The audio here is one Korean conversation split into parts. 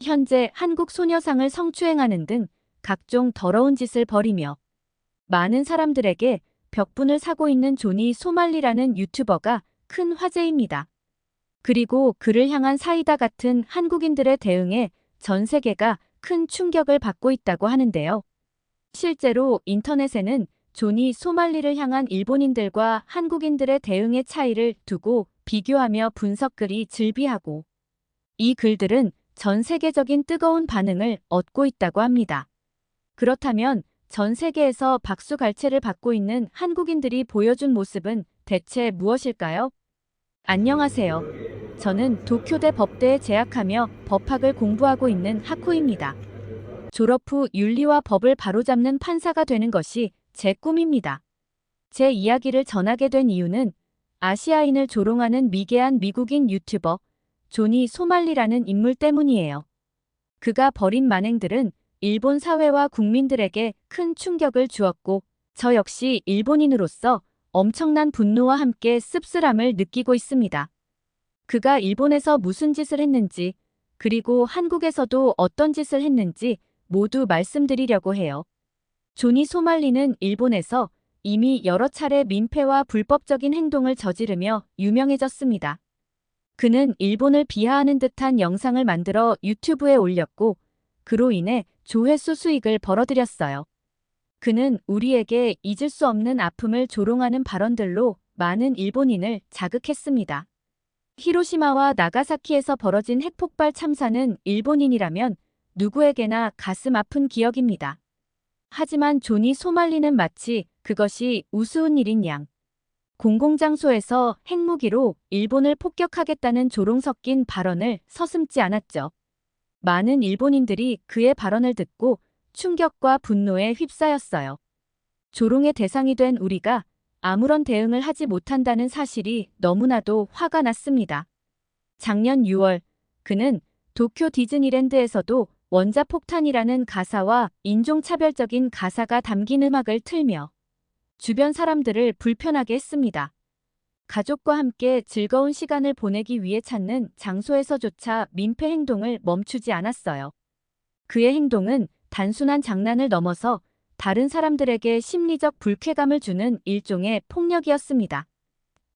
현재 한국 소녀상을 성추행하는 등 각종 더러운 짓을 벌이며 많은 사람들에게 벽분을 사고 있는 조니 소말리라는 유튜버가 큰 화제입니다. 그리고 그를 향한 사이다 같은 한국인들의 대응에 전 세계가 큰 충격을 받고 있다고 하는데요. 실제로 인터넷에는 조니 소말리를 향한 일본인들과 한국인들의 대응의 차이를 두고 비교하며 분석글이 즐비하고 이 글들은 전 세계적인 뜨거운 반응을 얻고 있다고 합니다. 그렇다면 전 세계에서 박수갈채를 받고 있는 한국인들이 보여준 모습은 대체 무엇일까요? 안녕하세요. 저는 도쿄대 법대에 재학하며 법학을 공부하고 있는 하쿠입니다. 졸업 후 윤리와 법을 바로잡는 판사가 되는 것이 제 꿈입니다. 제 이야기를 전하게 된 이유는 아시아인을 조롱하는 미개한 미국인 유튜버 조니 소말리라는 인물 때문이에요. 그가 벌인 만행들은 일본 사회와 국민들에게 큰 충격을 주었고 저 역시 일본인으로서 엄청난 분노와 함께 씁쓸함을 느끼고 있습니다. 그가 일본에서 무슨 짓을 했는지 그리고 한국에서도 어떤 짓을 했는지 모두 말씀드리려고 해요. 조니 소말리는 일본에서 이미 여러 차례 민폐와 불법적인 행동을 저지르며 유명해졌습니다. 그는 일본을 비하하는 듯한 영상을 만들어 유튜브에 올렸고 그로 인해 조회수 수익을 벌어들였어요. 그는 우리에게 잊을 수 없는 아픔을 조롱하는 발언들로 많은 일본인을 자극했습니다. 히로시마와 나가사키에서 벌어진 핵폭발 참사는 일본인이라면 누구에게나 가슴 아픈 기억입니다. 하지만 조니 소말리는 마치 그것이 우스운 일인 양 공공장소에서 핵무기로 일본을 폭격하겠다는 조롱 섞인 발언을 서슴지 않았죠. 많은 일본인들이 그의 발언을 듣고 충격과 분노에 휩싸였어요. 조롱의 대상이 된 우리가 아무런 대응을 하지 못한다는 사실이 너무나도 화가 났습니다. 작년 6월 그는 도쿄 디즈니랜드에서도 원자폭탄이라는 가사와 인종차별적인 가사가 담긴 음악을 틀며 주변 사람들을 불편하게 했습니다. 가족과 함께 즐거운 시간을 보내기 위해 찾는 장소에서조차 민폐 행동을 멈추지 않았어요. 그의 행동은 단순한 장난을 넘어서 다른 사람들에게 심리적 불쾌감을 주는 일종의 폭력이었습니다.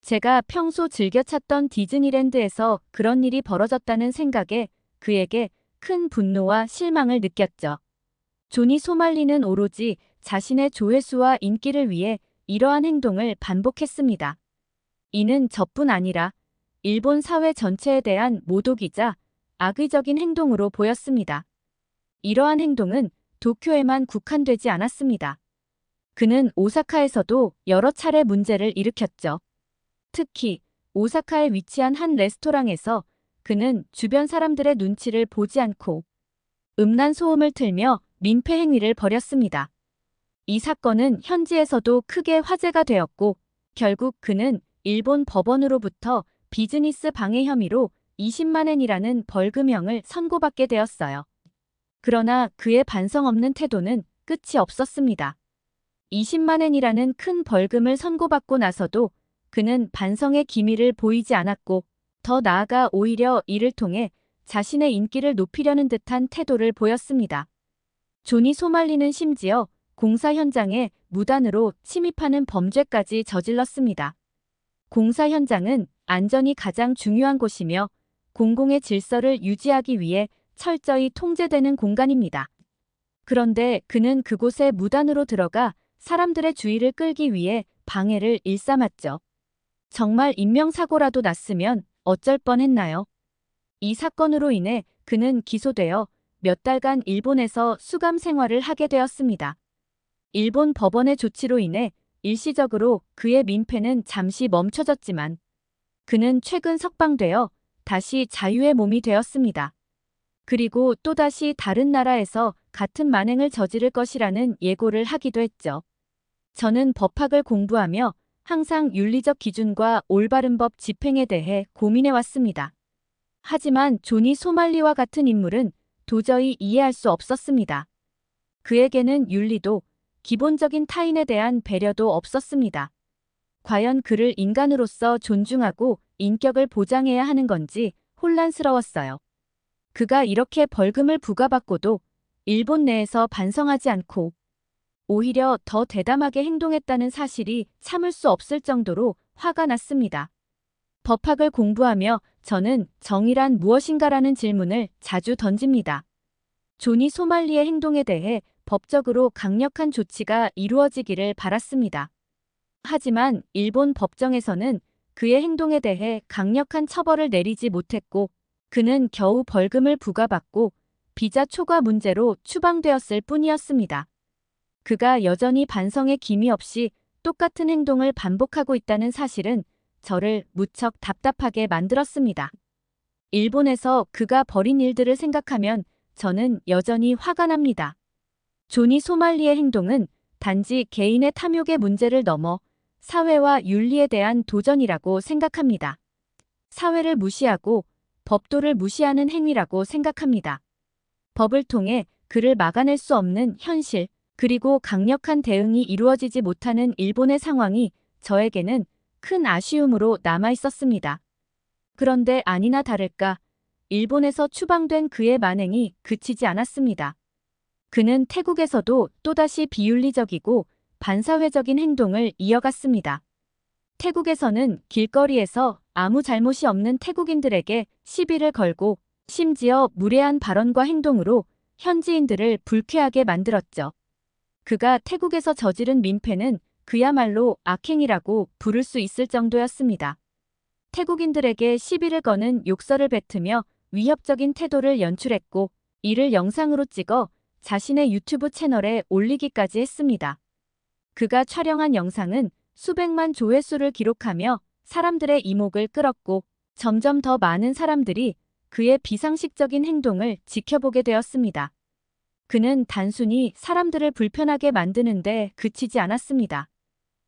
제가 평소 즐겨 찾던 디즈니랜드에서 그런 일이 벌어졌다는 생각에 그에게 큰 분노와 실망을 느꼈죠. 조니 소말리는 오로지 자신의 조회수와 인기를 위해 이러한 행동을 반복했습니다. 이는 저뿐 아니라 일본 사회 전체에 대한 모독이자 악의적인 행동으로 보였습니다. 이러한 행동은 도쿄에만 국한되지 않았습니다. 그는 오사카에서도 여러 차례 문제를 일으켰죠. 특히 오사카에 위치한 한 레스토랑에서 그는 주변 사람들의 눈치를 보지 않고 음란 소음을 틀며 민폐 행위를 벌였습니다. 이 사건은 현지에서도 크게 화제가 되었고 결국 그는 일본 법원으로부터 비즈니스 방해 혐의로 20만 엔이라는 벌금형을 선고받게 되었어요. 그러나 그의 반성 없는 태도는 끝이 없었습니다. 20만 엔이라는 큰 벌금을 선고받고 나서도 그는 반성의 기미를 보이지 않았고 더 나아가 오히려 이를 통해 자신의 인기를 높이려는 듯한 태도를 보였습니다. 조니 소말리는 심지어 공사 현장에 무단으로 침입하는 범죄까지 저질렀습니다. 공사 현장은 안전이 가장 중요한 곳이며 공공의 질서를 유지하기 위해 철저히 통제되는 공간입니다. 그런데 그는 그곳에 무단으로 들어가 사람들의 주의를 끌기 위해 방해를 일삼았죠. 정말 인명사고라도 났으면 어쩔 뻔했나요? 이 사건으로 인해 그는 기소되어 몇 달간 일본에서 수감 생활을 하게 되었습니다. 일본 법원의 조치로 인해 일시적으로 그의 민폐는 잠시 멈춰졌지만 그는 최근 석방되어 다시 자유의 몸이 되었습니다. 그리고 또다시 다른 나라에서 같은 만행을 저지를 것이라는 예고를 하기도 했죠. 저는 법학을 공부하며 항상 윤리적 기준과 올바른 법 집행에 대해 고민해왔습니다. 하지만 조니 소말리와 같은 인물은 도저히 이해할 수 없었습니다. 그에게는 윤리도 기본적인 타인에 대한 배려도 없었습니다. 과연 그를 인간으로서 존중하고 인격을 보장해야 하는 건지 혼란스러웠어요. 그가 이렇게 벌금을 부과받고도 일본 내에서 반성하지 않고 오히려 더 대담하게 행동했다는 사실이 참을 수 없을 정도로 화가 났습니다. 법학을 공부하며 저는 정의란 무엇인가라는 질문을 자주 던집니다. 조니 소말리의 행동에 대해 법적으로 강력한 조치가 이루어지기를 바랐습니다. 하지만 일본 법정에서는 그의 행동에 대해 강력한 처벌을 내리지 못했고 그는 겨우 벌금을 부과받고 비자 초과 문제로 추방되었을 뿐이었습니다. 그가 여전히 반성의 기미 없이 똑같은 행동을 반복하고 있다는 사실은 저를 무척 답답하게 만들었습니다. 일본에서 그가 벌인 일들을 생각하면 저는 여전히 화가 납니다. 조니 소말리의 행동은 단지 개인의 탐욕의 문제를 넘어 사회와 윤리에 대한 도전이라고 생각합니다. 사회를 무시하고 법도를 무시하는 행위라고 생각합니다. 법을 통해 그를 막아낼 수 없는 현실, 그리고 강력한 대응이 이루어지지 못하는 일본의 상황이 저에게는 큰 아쉬움으로 남아 있었습니다. 그런데 아니나 다를까, 일본에서 추방된 그의 만행이 그치지 않았습니다. 그는 태국에서도 또다시 비윤리적이고 반사회적인 행동을 이어갔습니다. 태국에서는 길거리에서 아무 잘못이 없는 태국인들에게 시비를 걸고 심지어 무례한 발언과 행동으로 현지인들을 불쾌하게 만들었죠. 그가 태국에서 저지른 민폐는 그야말로 악행이라고 부를 수 있을 정도였습니다. 태국인들에게 시비를 거는 욕설을 뱉으며 위협적인 태도를 연출했고 이를 영상으로 찍어 자신의 유튜브 채널에 올리기까지 했습니다. 그가 촬영한 영상은 수백만 조회수를 기록하며 사람들의 이목을 끌었고 점점 더 많은 사람들이 그의 비상식적인 행동을 지켜보게 되었습니다. 그는 단순히 사람들을 불편하게 만드는데 그치지 않았습니다.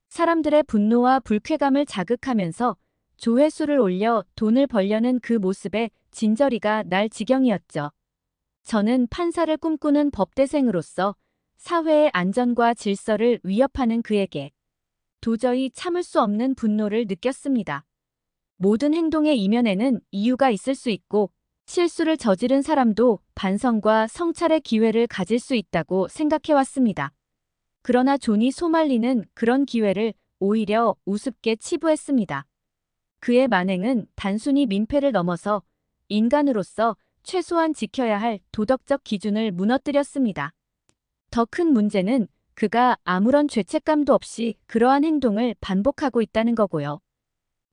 사람들의 분노와 불쾌감을 자극하면서 조회수를 올려 돈을 벌려는 그 모습에 진저리가 날 지경이었죠. 저는 판사를 꿈꾸는 법대생으로서 사회의 안전과 질서를 위협하는 그에게 도저히 참을 수 없는 분노를 느꼈습니다. 모든 행동의 이면에는 이유가 있을 수 있고 실수를 저지른 사람도 반성과 성찰의 기회를 가질 수 있다고 생각해왔습니다. 그러나 조니 소말리는 그런 기회를 오히려 우습게 치부했습니다. 그의 만행은 단순히 민폐를 넘어서 인간으로서 최소한 지켜야 할 도덕적 기준을 무너뜨렸습니다. 더 큰 문제는 그가 아무런 죄책감도 없이 그러한 행동을 반복하고 있다는 거고요.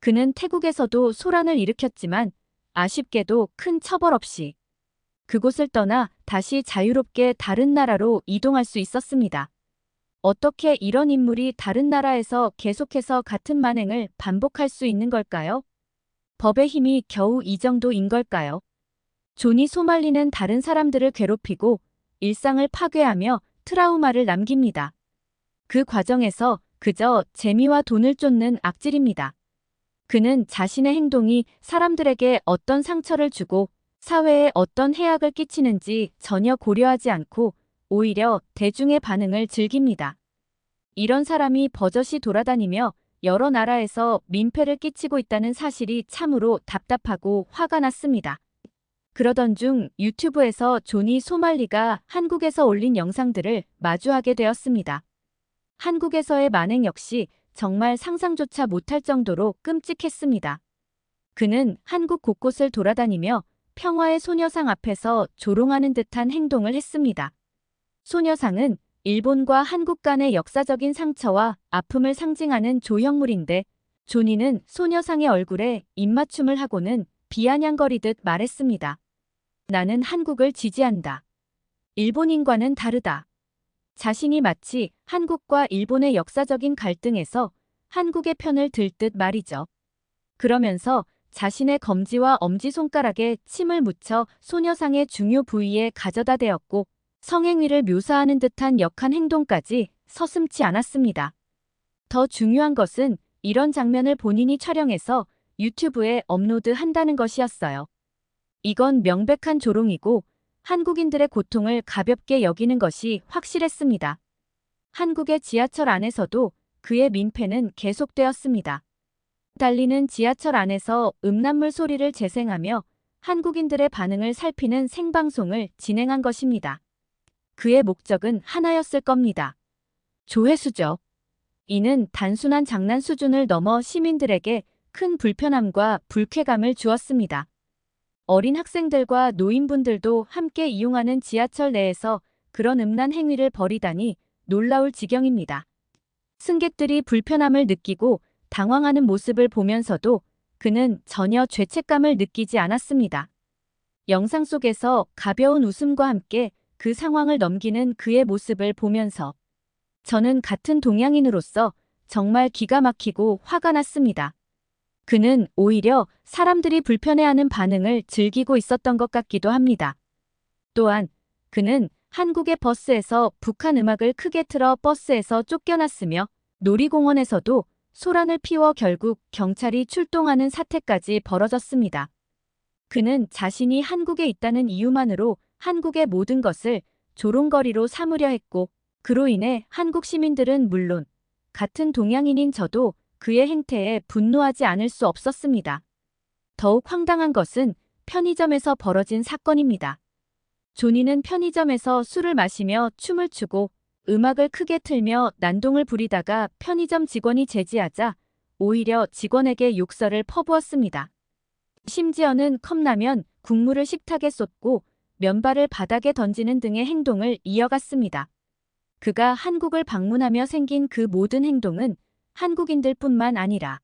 그는 태국에서도 소란을 일으켰지만 아쉽게도 큰 처벌 없이 그곳을 떠나 다시 자유롭게 다른 나라로 이동할 수 있었습니다. 어떻게 이런 인물이 다른 나라에서 계속해서 같은 만행을 반복할 수 있는 걸까요? 법의 힘이 겨우 이 정도인 걸까요? 조니 소말리는 다른 사람들을 괴롭히고 일상을 파괴하며 트라우마를 남깁니다. 그 과정에서 그저 재미와 돈을 쫓는 악질입니다. 그는 자신의 행동이 사람들에게 어떤 상처를 주고 사회에 어떤 해악을 끼치는지 전혀 고려하지 않고 오히려 대중의 반응을 즐깁니다. 이런 사람이 버젓이 돌아다니며 여러 나라에서 민폐를 끼치고 있다는 사실이 참으로 답답하고 화가 났습니다. 그러던 중 유튜브에서 조니 소말리가 한국에서 올린 영상들을 마주하게 되었습니다. 한국에서의 만행 역시 정말 상상조차 못할 정도로 끔찍했습니다. 그는 한국 곳곳을 돌아다니며 평화의 소녀상 앞에서 조롱하는 듯한 행동을 했습니다. 소녀상은 일본과 한국 간의 역사적인 상처와 아픔을 상징하는 조형물인데 조니는 소녀상의 얼굴에 입맞춤을 하고는 비아냥거리듯 말했습니다. 나는 한국을 지지한다. 일본인과는 다르다. 자신이 마치 한국과 일본의 역사적인 갈등에서 한국의 편을 들 듯 말이죠. 그러면서 자신의 검지와 엄지손가락에 침을 묻혀 소녀상의 중요 부위에 가져다 대었고 성행위를 묘사하는 듯한 역한 행동까지 서슴지 않았습니다. 더 중요한 것은 이런 장면을 본인이 촬영해서 유튜브에 업로드한다는 것이었어요. 이건 명백한 조롱이고 한국인들의 고통을 가볍게 여기는 것이 확실했습니다. 한국의 지하철 안에서도 그의 민폐는 계속되었습니다. 달리는 지하철 안에서 음란물 소리를 재생하며 한국인들의 반응을 살피는 생방송을 진행한 것입니다. 그의 목적은 하나였을 겁니다. 조회수죠. 이는 단순한 장난 수준을 넘어 시민들에게 큰 불편함과 불쾌감을 주었습니다. 어린 학생들과 노인분들도 함께 이용하는 지하철 내에서 그런 음란 행위를 벌이다니 놀라울 지경입니다. 승객들이 불편함을 느끼고 당황하는 모습을 보면서도 그는 전혀 죄책감을 느끼지 않았습니다. 영상 속에서 가벼운 웃음과 함께 그 상황을 넘기는 그의 모습을 보면서 저는 같은 동양인으로서 정말 기가 막히고 화가 났습니다. 그는 오히려 사람들이 불편해하는 반응을 즐기고 있었던 것 같기도 합니다. 또한 그는 한국의 버스에서 북한 음악을 크게 틀어 버스에서 쫓겨났으며 놀이공원에서도 소란을 피워 결국 경찰이 출동하는 사태까지 벌어졌습니다. 그는 자신이 한국에 있다는 이유만으로 한국의 모든 것을 조롱거리로 삼으려 했고 그로 인해 한국 시민들은 물론 같은 동양인인 저도 그의 행태에 분노하지 않을 수 없었습니다. 더욱 황당한 것은 편의점에서 벌어진 사건입니다. 조니는 편의점에서 술을 마시며 춤을 추고 음악을 크게 틀며 난동을 부리다가 편의점 직원이 제지하자 오히려 직원에게 욕설을 퍼부었습니다. 심지어는 컵라면, 국물을 식탁에 쏟고 면발을 바닥에 던지는 등의 행동을 이어갔습니다. 그가 한국을 방문하며 생긴 그 모든 행동은 한국인들뿐만 아니라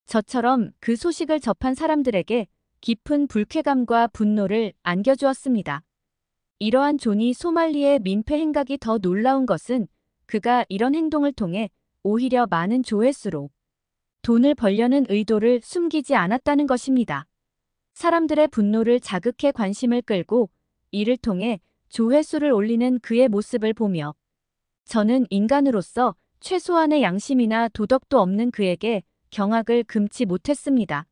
저처럼 그 소식을 접한 사람들에게 깊은 불쾌감과 분노를 안겨주었습니다. 이러한 조니 소말리의 민폐 행각이 더 놀라운 것은 그가 이런 행동을 통해 오히려 많은 조회수로 돈을 벌려는 의도를 숨기지 않았다는 것입니다. 사람들의 분노를 자극해 관심을 끌고 이를 통해 조회수를 올리는 그의 모습을 보며 저는 인간으로서 최소한의 양심이나 도덕도 없는 그에게 경악을 금치 못했습니다.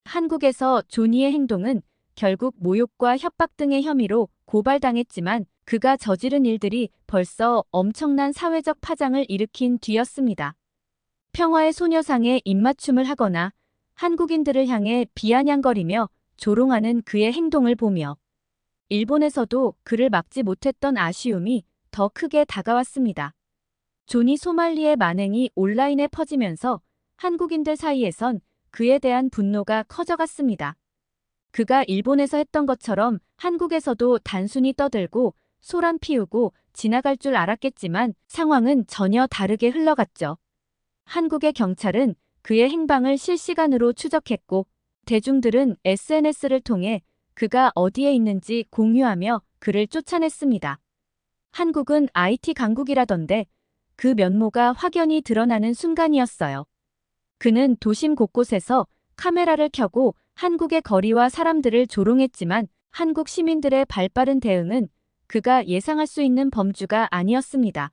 한국에서 조니의 행동은 결국 모욕과 협박 등의 혐의로 고발당했지만 그가 저지른 일들이 벌써 엄청난 사회적 파장을 일으킨 뒤였습니다. 평화의 소녀상에 입맞춤을 하거나 한국인들을 향해 비아냥거리며 조롱하는 그의 행동을 보며 일본에서도 그를 막지 못했던 아쉬움이 더 크게 다가왔습니다. 조니 소말리의 만행이 온라인에 퍼지면서 한국인들 사이에선 그에 대한 분노가 커져갔습니다. 그가 일본에서 했던 것처럼 한국에서도 단순히 떠들고 소란 피우고 지나갈 줄 알았겠지만 상황은 전혀 다르게 흘러갔죠. 한국의 경찰은 그의 행방을 실시간으로 추적했고 대중들은 SNS를 통해 그가 어디에 있는지 공유하며 그를 쫓아냈습니다. 한국은 IT 강국이라던데 그 면모가 확연히 드러나는 순간이었어요. 그는 도심 곳곳에서 카메라를 켜고 한국의 거리와 사람들을 조롱했지만 한국 시민들의 발빠른 대응은 그가 예상할 수 있는 범주가 아니었습니다.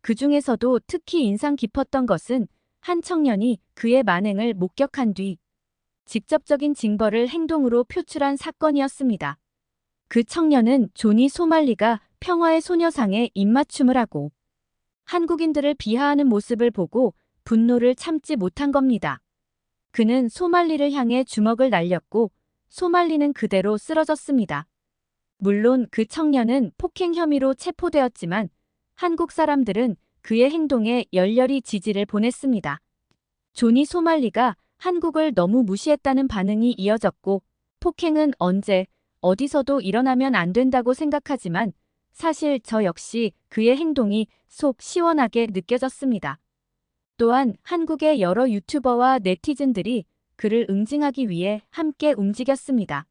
그 중에서도 특히 인상 깊었던 것은 한 청년이 그의 만행을 목격한 뒤 직접적인 징벌을 행동으로 표출한 사건이었습니다. 그 청년은 조니 소말리가 평화의 소녀상에 입맞춤을 하고 한국인들을 비하하는 모습을 보고 분노를 참지 못한 겁니다. 그는 소말리를 향해 주먹을 날렸고 소말리는 그대로 쓰러졌습니다. 물론 그 청년은 폭행 혐의로 체포되었지만 한국 사람들은 그의 행동에 열렬히 지지를 보냈습니다. 조니 소말리가 한국을 너무 무시했다는 반응이 이어졌고 폭행은 언제 어디서도 일어나면 안 된다고 생각하지만 사실 저 역시 그의 행동이 속 시원하게 느껴졌습니다. 또한 한국의 여러 유튜버와 네티즌들이 그를 응징하기 위해 함께 움직였습니다.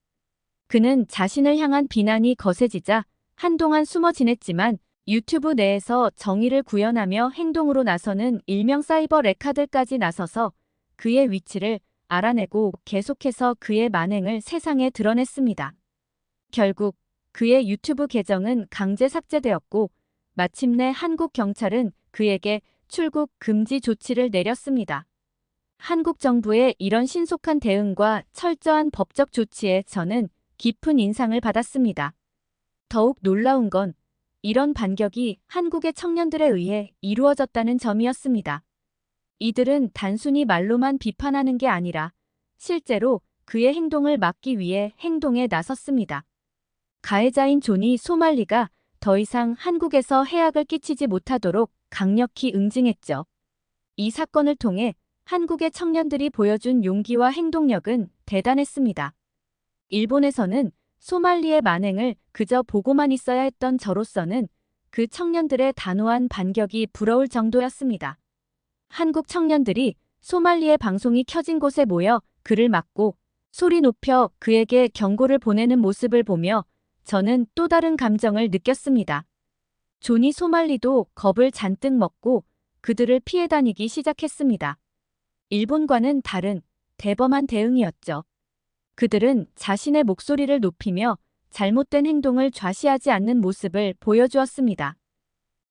그는 자신을 향한 비난이 거세지자 한동안 숨어 지냈지만 유튜브 내에서 정의를 구현하며 행동으로 나서는 일명 사이버 레카들까지 나서서 그의 위치를 알아내고 계속해서 그의 만행을 세상에 드러냈습니다. 결국 그의 유튜브 계정은 강제 삭제되었고 마침내 한국 경찰은 그에게 출국 금지 조치를 내렸습니다. 한국 정부의 이런 신속한 대응과 철저한 법적 조치에 저는 깊은 인상을 받았습니다. 더욱 놀라운 건 이런 반격이 한국의 청년들에 의해 이루어졌다는 점이었습니다. 이들은 단순히 말로만 비판하는 게 아니라 실제로 그의 행동을 막기 위해 행동에 나섰습니다. 가해자인 조니 소말리가 더 이상 한국에서 해악을 끼치지 못하도록 강력히 응징했죠. 이 사건을 통해 한국의 청년들이 보여준 용기와 행동력은 대단했습니다. 일본에서는 소말리의 만행을 그저 보고만 있어야 했던 저로서는 그 청년들의 단호한 반격이 부러울 정도였습니다. 한국 청년들이 소말리의 방송이 켜진 곳에 모여 그를 막고 소리 높여 그에게 경고를 보내는 모습을 보며 저는 또 다른 감정을 느꼈습니다. 조니 소말리도 겁을 잔뜩 먹고 그들을 피해 다니기 시작했습니다. 일본과는 다른 대범한 대응이었죠. 그들은 자신의 목소리를 높이며 잘못된 행동을 좌시하지 않는 모습을 보여주었습니다.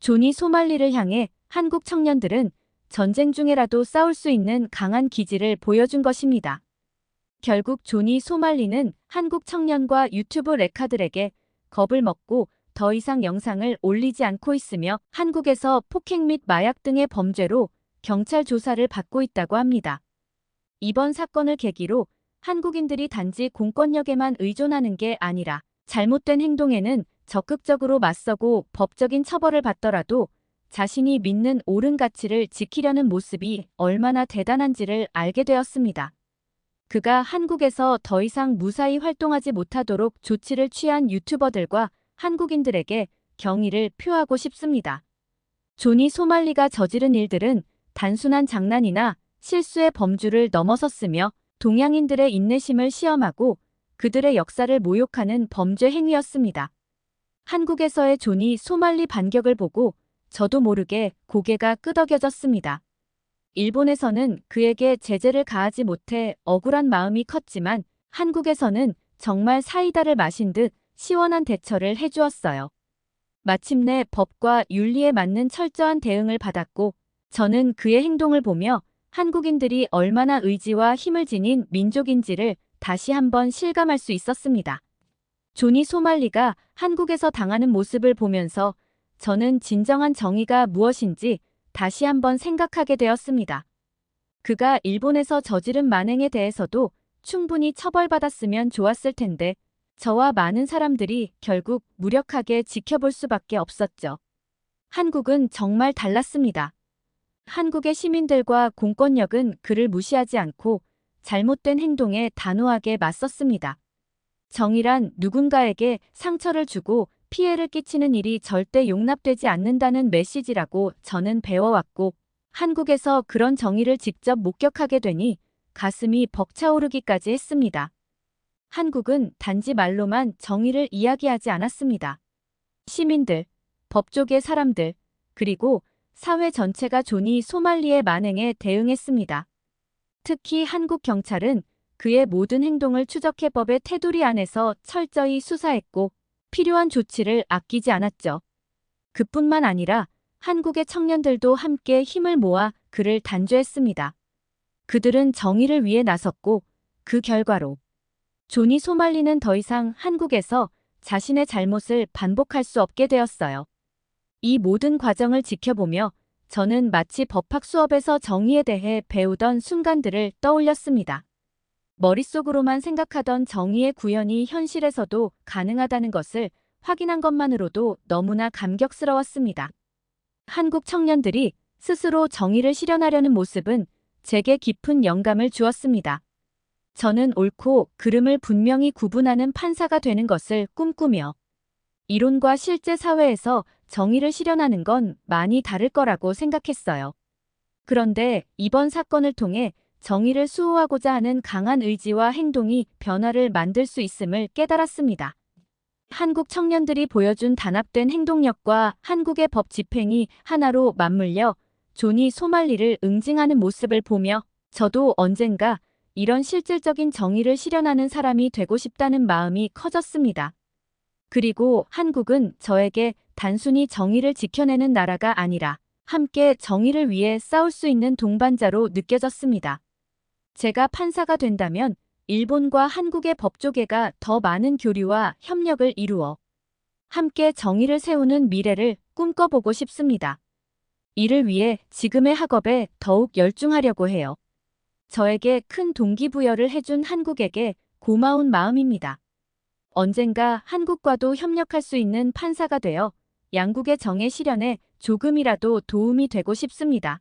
조니 소말리를 향해 한국 청년들은 전쟁 중에라도 싸울 수 있는 강한 기지를 보여준 것입니다. 결국 조니 소말리는 한국 청년과 유튜브 래카들에게 겁을 먹고 더 이상 영상을 올리지 않고 있으며 한국에서 폭행 및 마약 등의 범죄로 경찰 조사를 받고 있다고 합니다. 이번 사건을 계기로 한국인들이 단지 공권력에만 의존하는 게 아니라 잘못된 행동에는 적극적으로 맞서고 법적인 처벌을 받더라도 자신이 믿는 옳은 가치를 지키려는 모습이 얼마나 대단한지를 알게 되었습니다. 그가 한국에서 더 이상 무사히 활동하지 못하도록 조치를 취한 유튜버들과 한국인들에게 경의를 표하고 싶습니다. 조니 소말리가 저지른 일들은 단순한 장난이나 실수의 범주를 넘어섰으며 동양인들의 인내심을 시험하고 그들의 역사를 모욕하는 범죄 행위였습니다. 한국에서의 조니 소말리 반격을 보고 저도 모르게 고개가 끄덕여졌습니다. 일본에서는 그에게 제재를 가하지 못해 억울한 마음이 컸지만 한국에서는 정말 사이다를 마신 듯 시원한 대처를 해주었어요. 마침내 법과 윤리에 맞는 철저한 대응을 받았고 저는 그의 행동을 보며 한국인들이 얼마나 의지와 힘을 지닌 민족인지를 다시 한번 실감할 수 있었습니다. 조니 소말리가 한국에서 당하는 모습을 보면서 저는 진정한 정의가 무엇인지 다시 한번 생각하게 되었습니다. 그가 일본에서 저지른 만행에 대해서도 충분히 처벌받았으면 좋았을 텐데 저와 많은 사람들이 결국 무력하게 지켜볼 수밖에 없었죠. 한국은 정말 달랐습니다. 한국의 시민들과 공권력은 그를 무시하지 않고 잘못된 행동에 단호하게 맞섰습니다. 정의란 누군가에게 상처를 주고 피해를 끼치는 일이 절대 용납되지 않는다는 메시지라고 저는 배워왔고 한국에서 그런 정의를 직접 목격하게 되니 가슴이 벅차오르기까지 했습니다. 한국은 단지 말로만 정의를 이야기하지 않았습니다. 시민들, 법조계 사람들, 그리고 사회 전체가 조니 소말리의 만행에 대응했습니다. 특히 한국 경찰은 그의 모든 행동을 추적해 법의 테두리 안에서 철저히 수사했고 필요한 조치를 아끼지 않았죠. 그뿐만 아니라 한국의 청년들도 함께 힘을 모아 그를 단죄했습니다. 그들은 정의를 위해 나섰고 그 결과로 조니 소말리는 더 이상 한국에서 자신의 잘못을 반복할 수 없게 되었어요. 이 모든 과정을 지켜보며 저는 마치 법학 수업에서 정의에 대해 배우던 순간들을 떠올렸습니다. 머릿속으로만 생각하던 정의의 구현이 현실에서도 가능하다는 것을 확인한 것만으로도 너무나 감격스러웠습니다. 한국 청년들이 스스로 정의를 실현하려는 모습은 제게 깊은 영감을 주었습니다. 저는 옳고 그름을 분명히 구분하는 판사가 되는 것을 꿈꾸며 이론과 실제 사회에서 정의를 실현하는 건 많이 다를 거라고 생각했어요. 그런데 이번 사건을 통해 정의를 수호하고자 하는 강한 의지와 행동이 변화를 만들 수 있음을 깨달았습니다. 한국 청년들이 보여준 단합된 행동력과 한국의 법 집행이 하나로 맞물려 조니 소말리를 응징하는 모습을 보며 저도 언젠가 이런 실질적인 정의를 실현하는 사람이 되고 싶다는 마음이 커졌습니다. 그리고 한국은 저에게 단순히 정의를 지켜내는 나라가 아니라 함께 정의를 위해 싸울 수 있는 동반자로 느껴졌습니다. 제가 판사가 된다면 일본과 한국의 법조계가 더 많은 교류와 협력을 이루어 함께 정의를 세우는 미래를 꿈꿔보고 싶습니다. 이를 위해 지금의 학업에 더욱 열중하려고 해요. 저에게 큰 동기부여를 해준 한국에게 고마운 마음입니다. 언젠가 한국과도 협력할 수 있는 판사가 되어 양국의 정의 실현에 조금이라도 도움이 되고 싶습니다.